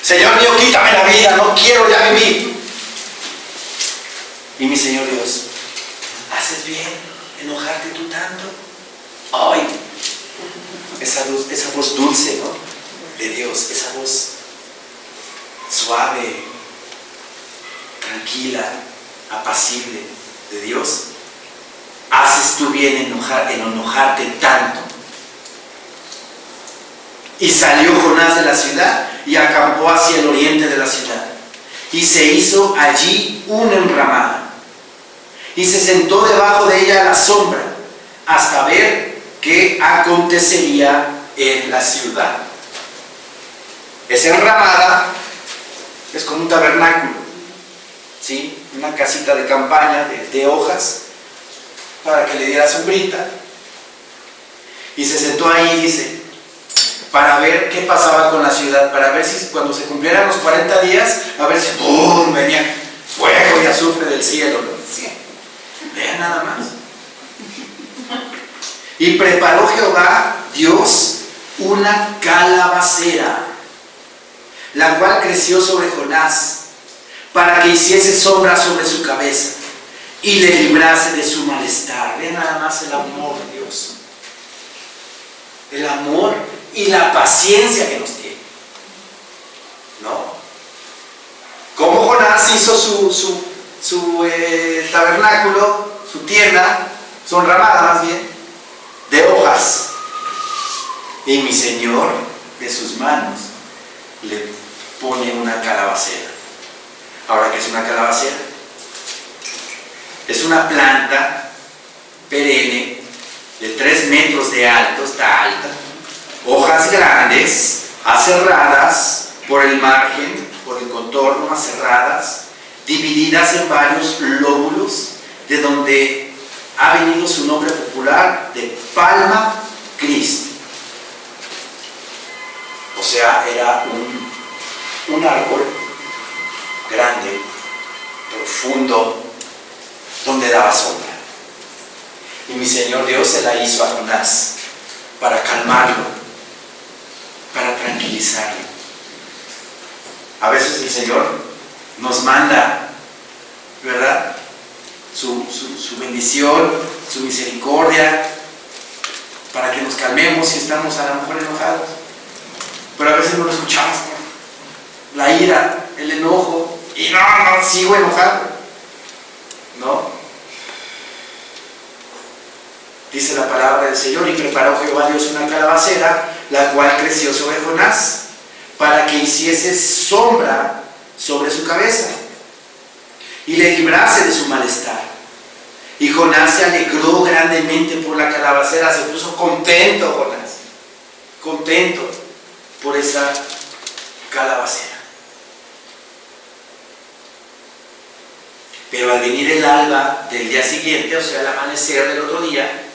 Señor mío, quítame la vida, no quiero ya vivir. Y mi Señor Dios, ¿haces bien enojarte tú tanto? Ay, esa voz dulce, ¿no? De Dios, esa voz suave, tranquila, apacible de Dios. ¿Haces tú bien en enojarte tanto? Y salió Jonás de la ciudad y acampó hacia el oriente de la ciudad. Y se hizo allí una enramada. Y se sentó debajo de ella a la sombra, hasta ver qué acontecería en la ciudad. Esa enramada es como un tabernáculo, ¿sí? Una casita de campaña de hojas para que le diera sombrita. Y se sentó ahí, dice, para ver qué pasaba con la ciudad, para ver si cuando se cumplieran los 40 días, a ver si ¡pum!, venía fuego y azufre del cielo, ¿no? Sí. Vean nada más. Y preparó Jehová Dios una calabacera, la cual creció sobre Jonás, para que hiciese sombra sobre su cabeza y le librase de su malestar. Vean nada más el amor de Dios, el amor y la paciencia que nos tiene, ¿no? Como Jonás hizo su tabernáculo, su tienda, su enramada más bien, de hojas, y mi Señor de sus manos le pone una calabacera. Ahora, ¿qué es una calabacera? Es una planta perenne de 3 metros de alto, está alta, hojas grandes, aserradas por el margen, por el contorno, aserradas, divididas en varios lóbulos, de donde ha venido su nombre popular de palma Cristo. O sea, era un árbol grande, profundo, donde daba sombra. Y mi Señor Dios se la hizo a Jonás para calmarlo, para tranquilizarlo. A veces el Señor nos manda, ¿verdad?, su bendición, su misericordia, para que nos calmemos si estamos a lo mejor enojados. Pero a veces no lo escuchamos por la ira, el enojo, y no, sigo enojado, ¿no? Dice la palabra del Señor: y preparó Jehová Dios una calabacera, la cual creció sobre Jonás, para que hiciese sombra sobre su cabeza y le librase de su malestar. Y Jonás se alegró grandemente por la calabacera, se puso contento Jonás, contento por esa calabacera. Pero al venir el alba del día siguiente, o sea, el amanecer del otro día,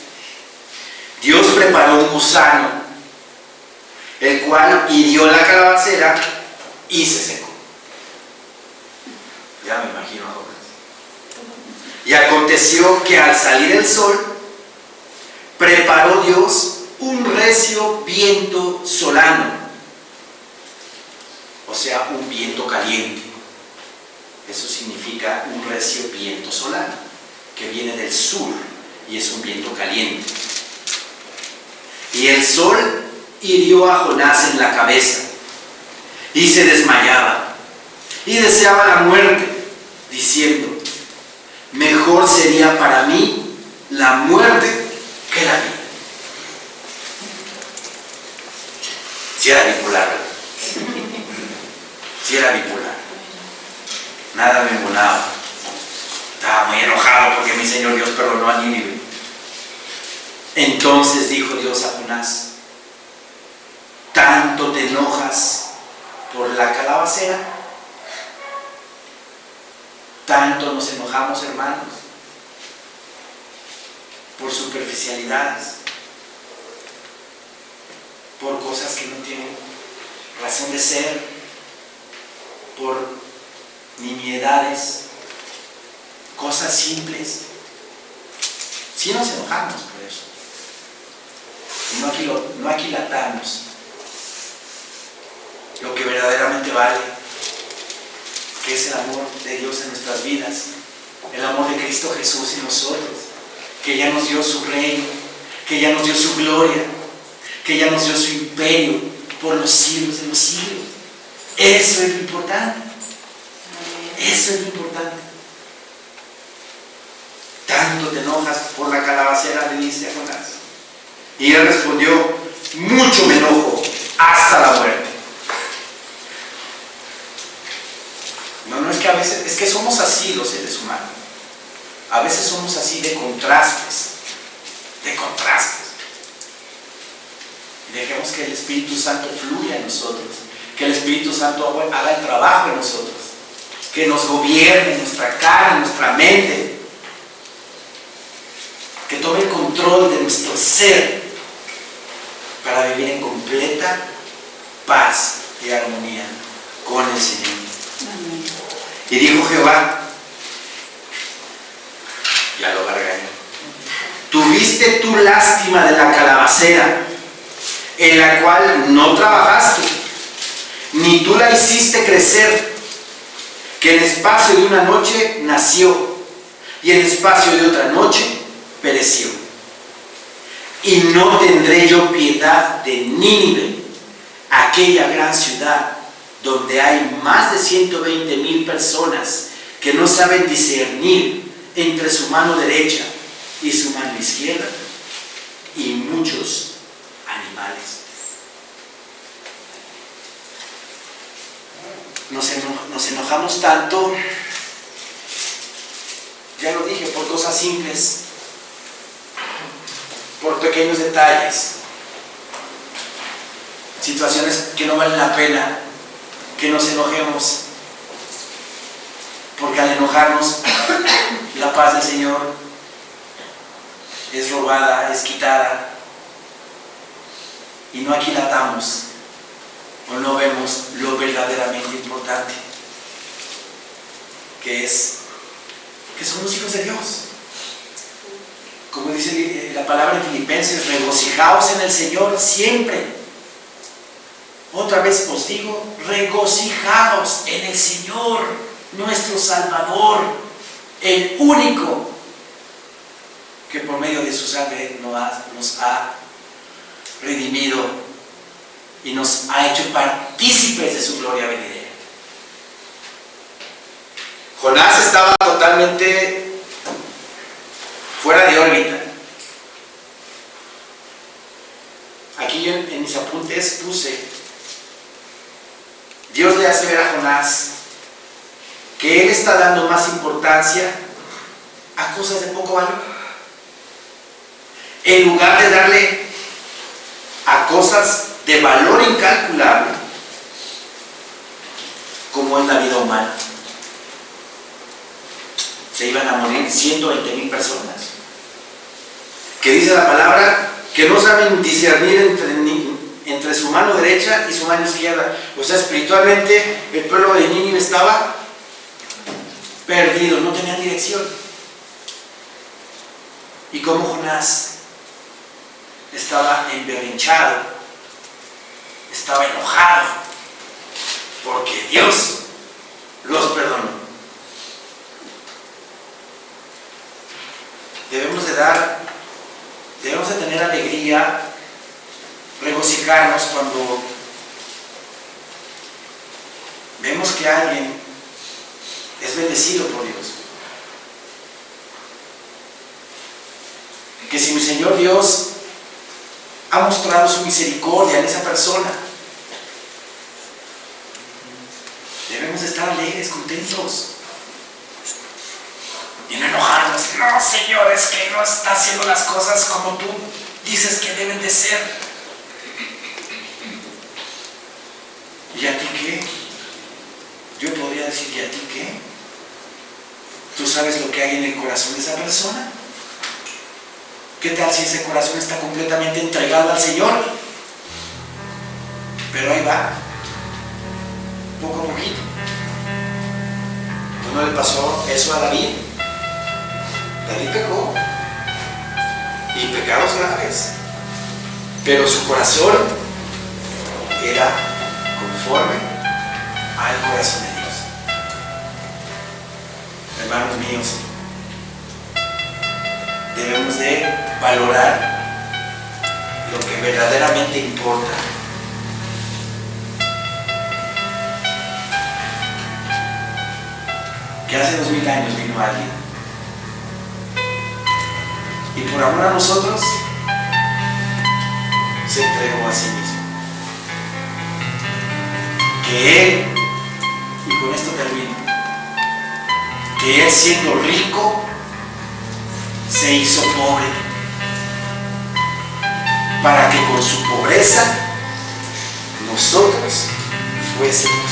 Dios preparó un gusano, el cual hirió la calabacera y se secó. Ya me imagino a Jonás. Y aconteció que al salir el sol, preparó Dios un recio viento solano, o sea, un viento caliente. Eso significa un recio viento solano, que viene del sur y es un viento caliente. Y el sol hirió a Jonás en la cabeza y se desmayaba y deseaba la muerte, diciendo: mejor sería para mí la muerte que la vida. Si era bipolar, ¿verdad? Si era bipolar. Nada me embonaba. Estaba muy enojado porque mi Señor Dios perdonó a Nínive. Entonces dijo Dios a Jonás: ¿tanto te enojas por la calabacera? Tanto nos enojamos, hermanos, por superficialidades, por cosas que no tienen razón de ser, por nimiedades, cosas simples. Sí nos enojamos por eso. Y no aquilatamos lo que verdaderamente vale, que es el amor de Dios en nuestras vidas, el amor de Cristo Jesús en nosotros, que ya nos dio su reino, que ya nos dio su gloria, que ya nos dio su imperio por los siglos de los siglos. Eso es lo importante. Eso es lo importante. Tanto te enojas por la calabacera, le dice a Jonás. Y él respondió: mucho me enojo, hasta la muerte. No es que a veces, es que somos así los seres humanos. A veces somos así de contrastes. Y dejemos que el Espíritu Santo fluya en nosotros, que el Espíritu Santo haga el trabajo en nosotros, que nos gobierne nuestra cara, nuestra mente, que tome el control de nuestro ser para vivir en completa paz y armonía con el Señor. Amén. Y dijo Jehová, ya lo regañó: tuviste tú lástima de la calabacera, en la cual no trabajaste, ni tú la hiciste crecer, que en espacio de una noche nació, y en espacio de otra noche pereció. Y no tendré yo piedad de Nínive, aquella gran ciudad, donde hay más de 120,000 personas que no saben discernir entre su mano derecha y su mano izquierda, y muchos animales. Nos enojamos tanto, ya lo dije, por cosas simples, por pequeños detalles, situaciones que no valen la pena que nos enojemos, porque al enojarnos la paz del Señor es robada, es quitada, y no aquilatamos o no vemos lo verdaderamente importante, que es que somos hijos de Dios. Como dice la palabra en Filipenses: regocijaos en el Señor siempre. Otra vez os digo, regocijaos en el Señor, nuestro Salvador, el único que por medio de su sangre nos ha redimido y nos ha hecho partícipes de su gloria venidera. Jonás estaba totalmente fuera de órbita. aquí en mis apuntes puse, Dios le hace ver a Jonás que él está dando más importancia a cosas de poco valor, en lugar de darle a cosas de valor incalculable, como es la vida humana. Se iban a morir 120,000 personas, que dice la palabra que no saben discernir entre su mano derecha y su mano izquierda. O sea, espiritualmente el pueblo de Nínive estaba perdido, no tenían dirección. Y como Jonás estaba emberrinchado, estaba enojado, porque Dios los perdonó. Debemos de tener alegría, regocijarnos cuando vemos que alguien es bendecido por Dios. Que si mi Señor Dios ha mostrado su misericordia en esa persona, debemos de estar alegres, contentos, y no enojarnos. No, Señor, es que no está haciendo las cosas como tú dices que deben de ser. ¿Y a ti qué? Yo podría decir, ¿y a ti qué? ¿Tú sabes lo que hay en el corazón de esa persona? ¿Qué tal si ese corazón está completamente entregado al Señor? Pero ahí va, poco a poquito. ¿No le pasó eso a David? David pecó, y pecados graves, pero su corazón era conforme al corazón de Dios. Hermanos míos, debemos de valorar lo que verdaderamente importa. Que hace 2000 años vino alguien y por amor a nosotros se entregó a sí mismo. Que Él, y con esto termino, que Él siendo rico se hizo pobre para que con su pobreza nosotros fuésemos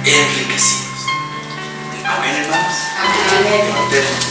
enriquecidos. Amén, hermanos. Amén. Levantemos.